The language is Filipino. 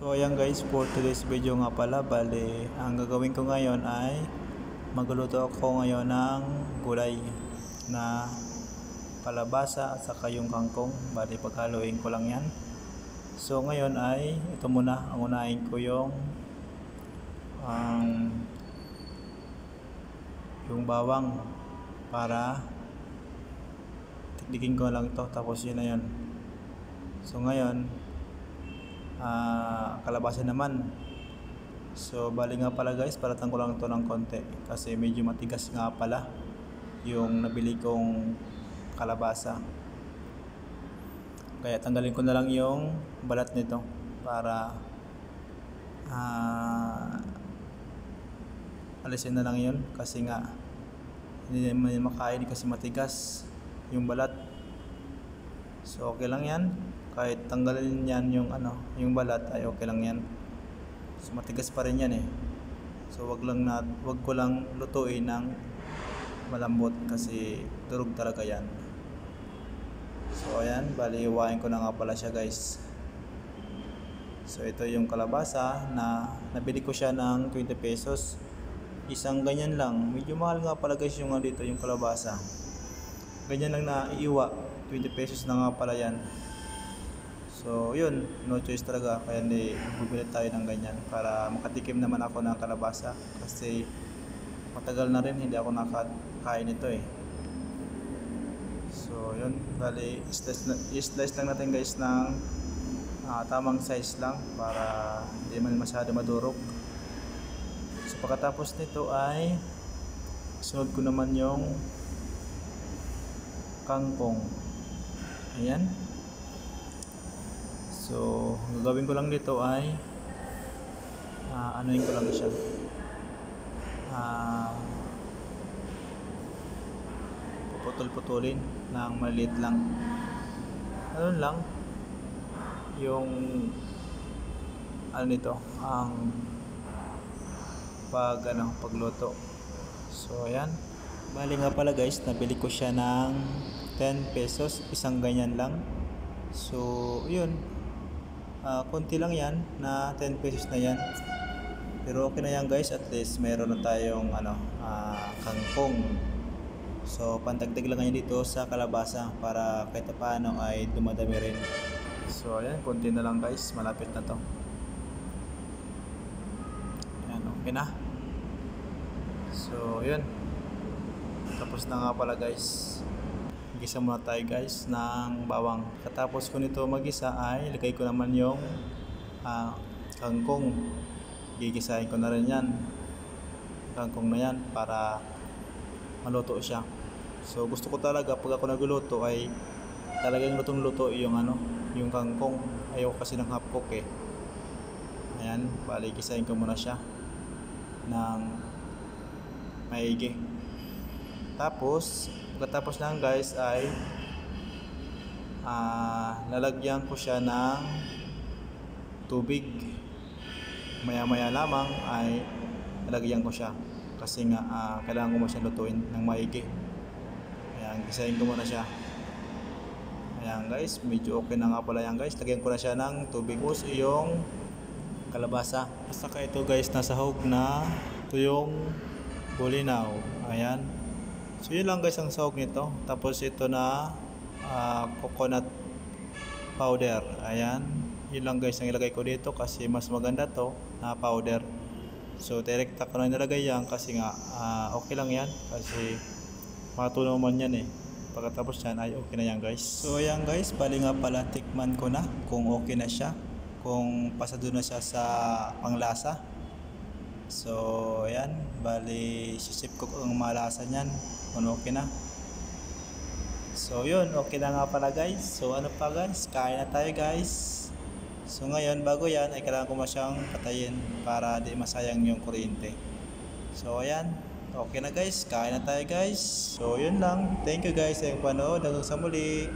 So ayan guys, for today's video nga pala, bali ang gagawin ko ngayon ay magluluto ako ngayon ng gulay na kalabasa at saka yung kangkong. Bali paghaluin ko lang yan. So ngayon ay ito muna, ang unahin ko yung bawang para tikdikin ko lang ito, tapos yun na yun. So ngayon kalabasa naman. So bali nga pala guys, palatan ko lang ito ng konti kasi medyo matigas nga pala yung nabili kong kalabasa, kaya tanggalin ko na lang yung balat nito para alisin na lang yun kasi nga hindi naman makain kasi matigas yung balat. So okay lang yan, kahit tanggalin yan yung balat ay okay lang yan. So matigas pa rin yan eh. So wag ko lang lutuin ng malambot kasi durog talaga yan. So ayan, bali iwain ko na nga pala siya guys. So ito yung kalabasa na nabili ko siya ng 20 pesos. Isang ganyan lang. Medyo mahal nga pala guys yung dito yung kalabasa. Ganyan lang na iiwa, 20 pesos na nga pala yan. So yun, no choice talaga, kaya bumili tayo ng ganyan para makatikim naman ako ng kalabasa kasi matagal na rin hindi ako nakakain ito eh. So yun, bali i-slice lang natin guys ng tamang size lang para hindi man masyado madurog. So pagkatapos nito ay sunod ko naman yung kangkong. Ayan. So gagawin ko lang dito ay anuin ko lang siya, puputol-putulin ng maliit lang, ano lang yung nito ang pagluto. So ayan, bali nga pala guys, nabili ko siya ng 10 pesos, isang ganyan lang. So yun, konti lang yan na 10 pesos na yan, pero okay na yan guys, at least meron na tayong kangkong. So pantagdag lang yan dito sa kalabasa para kahit paano ay dumadami rin. So ayan, konti na lang guys, malapit na to. Ayan, okay na. So yun, tapos na nga pala guys. Gisa muna tayo guys ng bawang. Katapos ko nito magisa ay ilagay ko naman yung kangkong. Gigisahin ko na rin yan, kangkong na yan, para maluto siya. So gusto ko talaga pag ako nagluluto ay talagang lutong-luto yung kangkong. Ayoko kasi ng half cook eh. Ayan, bali gisahin ko muna siya ng maigi. Tapos pagkatapos lang guys ay lalagyan ko siya ng tubig. Maya maya lamang ay lalagyan ko siya kasi nga kailangan ko mo siya lutuin ng maigi. Ayan, gisahin ko muna siya. Ayan guys, medyo okay na nga pala yan guys. Lagyan ko na siya ng tubig. Tapos yung kalabasa. Saka ito guys, nasahog na ito yung bulinaw. Ayan. So yun lang guys ang sahog nito. Tapos ito na coconut powder. Ayan, yun lang guys ang ilagay ko dito kasi mas maganda to na powder. So direkta ko na nilagay yan kasi nga okay lang yan kasi matunaw man yan eh. Pagkatapos yan ay okay na yan guys. So ayan guys, bali nga pala tikman ko na kung okay na siya, kung pasado na siya sa panglasa. So ayan, bali sisip ko kung malasa niyan, kung okay na. So yun, okay na nga pala guys. So ano pa guys, kain na tayo guys. So ngayon, bago yan ay kailangan ko masyang patayin para di masayang yung kuryente. So ayan, okay na guys, kain na tayo guys. So yun lang, thank you guys sa panood, hanggang sa muli.